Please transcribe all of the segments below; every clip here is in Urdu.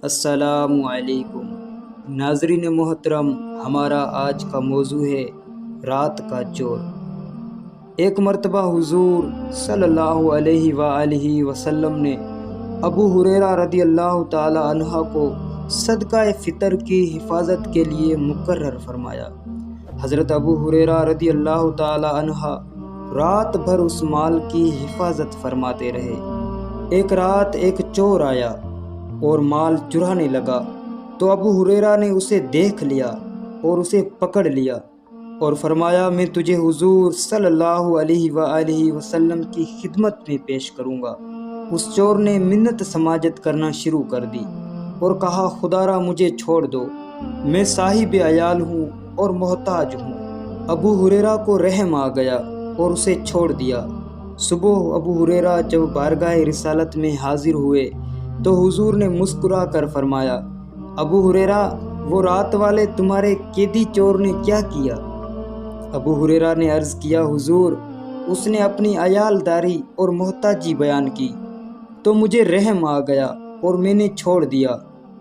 السلام علیکم ناظرین محترم، ہمارا آج کا موضوع ہے رات کا چور۔ ایک مرتبہ حضور صلی اللہ علیہ وآلہ وسلم نے ابو ہریرہ رضی اللہ تعالی عنہ کو صدقہ فطر کی حفاظت کے لیے مقرر فرمایا۔ حضرت ابو ہریرہ رضی اللہ تعالی عنہ رات بھر اس مال کی حفاظت فرماتے رہے۔ ایک رات ایک چور آیا اور مال چرانے لگا تو ابو ہریرہ نے اسے دیکھ لیا اور اسے پکڑ لیا اور فرمایا، میں تجھے حضور صلی اللہ علیہ وآلہ وسلم کی خدمت میں پیش کروں گا۔ اس چور نے منت سماجت کرنا شروع کر دی اور کہا، خدا را مجھے چھوڑ دو، میں صاحب عیال ہوں اور محتاج ہوں۔ ابو ہریرہ کو رحم آ گیا اور اسے چھوڑ دیا۔ صبح ابو ہریرہ جب بارگاہ رسالت میں حاضر ہوئے تو حضور نے مسکرا کر فرمایا، ابو ہریرہ، وہ رات والے تمہارے قیدی چور نے کیا کیا؟ ابو ہریرہ نے عرض کیا، حضور، اس نے اپنی عیالداری اور محتاجی بیان کی تو مجھے رحم آ گیا اور میں نے چھوڑ دیا۔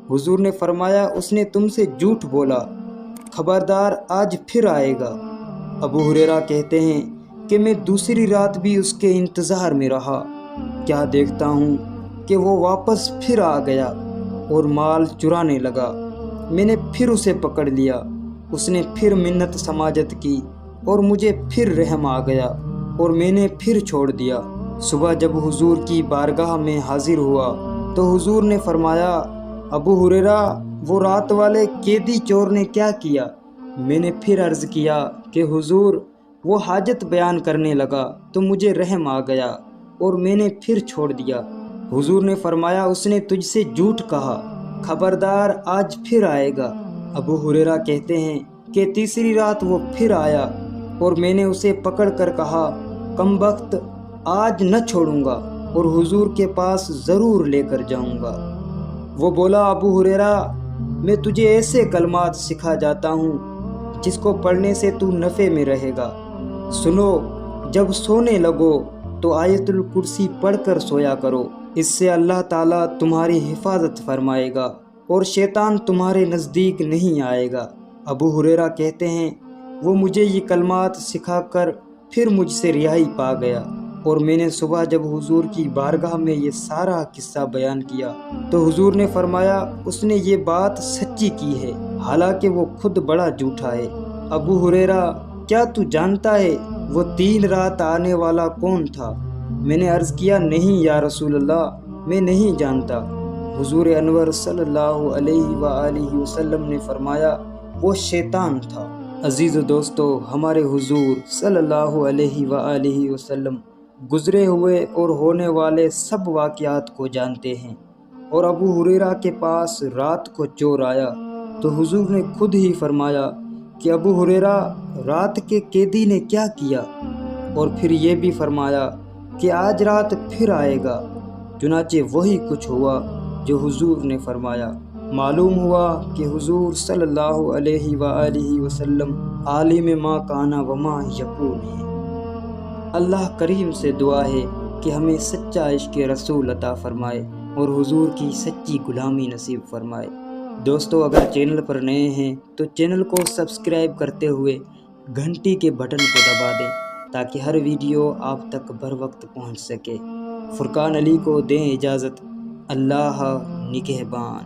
حضور نے فرمایا، اس نے تم سے جھوٹ بولا، خبردار آج پھر آئے گا۔ ابو ہریرہ کہتے ہیں کہ میں دوسری رات بھی اس کے انتظار میں رہا، کیا دیکھتا ہوں کہ وہ واپس پھر آ گیا اور مال چرانے لگا۔ میں نے پھر اسے پکڑ لیا، اس نے پھر منت سماجت کی اور مجھے پھر رحم آ گیا اور میں نے پھر چھوڑ دیا۔ صبح جب حضور کی بارگاہ میں حاضر ہوا تو حضور نے فرمایا، ابو ہریرہ، وہ رات والے قیدی چور نے کیا کیا؟ میں نے پھر عرض کیا کہ حضور، وہ حاجت بیان کرنے لگا تو مجھے رحم آ گیا اور میں نے پھر چھوڑ دیا۔ حضور نے فرمایا، اس نے تجھ سے جھوٹ کہا، خبردار آج پھر آئے گا۔ ابو ہریرہ کہتے ہیں کہ تیسری رات وہ پھر آیا اور میں نے اسے پکڑ کر کہا، کم بخت، آج نہ چھوڑوں گا اور حضور کے پاس ضرور لے کر جاؤں گا۔ وہ بولا، ابو ہریرہ، میں تجھے ایسے کلمات سکھا جاتا ہوں جس کو پڑھنے سے تو نفع میں رہے گا۔ سنو، جب سونے لگو تو آیت الکرسی پڑھ کر سویا کرو، اس سے اللہ تعالیٰ تمہاری حفاظت فرمائے گا اور شیطان تمہارے نزدیک نہیں آئے گا۔ ابو ہریرہ کہتے ہیں، وہ مجھے یہ کلمات سکھا کر پھر مجھ سے رہائی پا گیا اور میں نے صبح جب حضور کی بارگاہ میں یہ سارا قصہ بیان کیا تو حضور نے فرمایا، اس نے یہ بات سچی کی ہے، حالانکہ وہ خود بڑا جھوٹا ہے۔ ابو ہریرہ، کیا تو جانتا ہے وہ 3 رات آنے والا کون تھا؟ میں نے عرض کیا، نہیں یا رسول اللہ، میں نہیں جانتا۔ حضور انور صلی اللہ علیہ وآلہ وسلم نے فرمایا، وہ شیطان تھا۔ عزیز و دوستو، ہمارے حضور صلی اللہ علیہ وآلہ وسلم گزرے ہوئے اور ہونے والے سب واقعات کو جانتے ہیں، اور ابو ہریرہ کے پاس رات کو چور آیا تو حضور نے خود ہی فرمایا کہ ابو ہریرہ، رات کے قیدی نے کیا کیا؟ اور پھر یہ بھی فرمایا کہ آج رات پھر آئے گا۔ چنانچہ وہی کچھ ہوا جو حضور نے فرمایا۔ معلوم ہوا کہ حضور صلی اللہ علیہ وآلہ وسلم عالم ما کان وما یکون ہے۔ اللہ کریم سے دعا ہے کہ ہمیں سچا عشق رسول عطا فرمائے اور حضور کی سچی غلامی نصیب فرمائے۔ دوستو، اگر چینل پر نئے ہیں تو چینل کو سبسکرائب کرتے ہوئے گھنٹی کے بٹن کو دبا دیں تاکہ ہر ویڈیو آپ تک بر وقت پہنچ سکے۔ فرقان علی کو دیں اجازت، اللہ نگہبان۔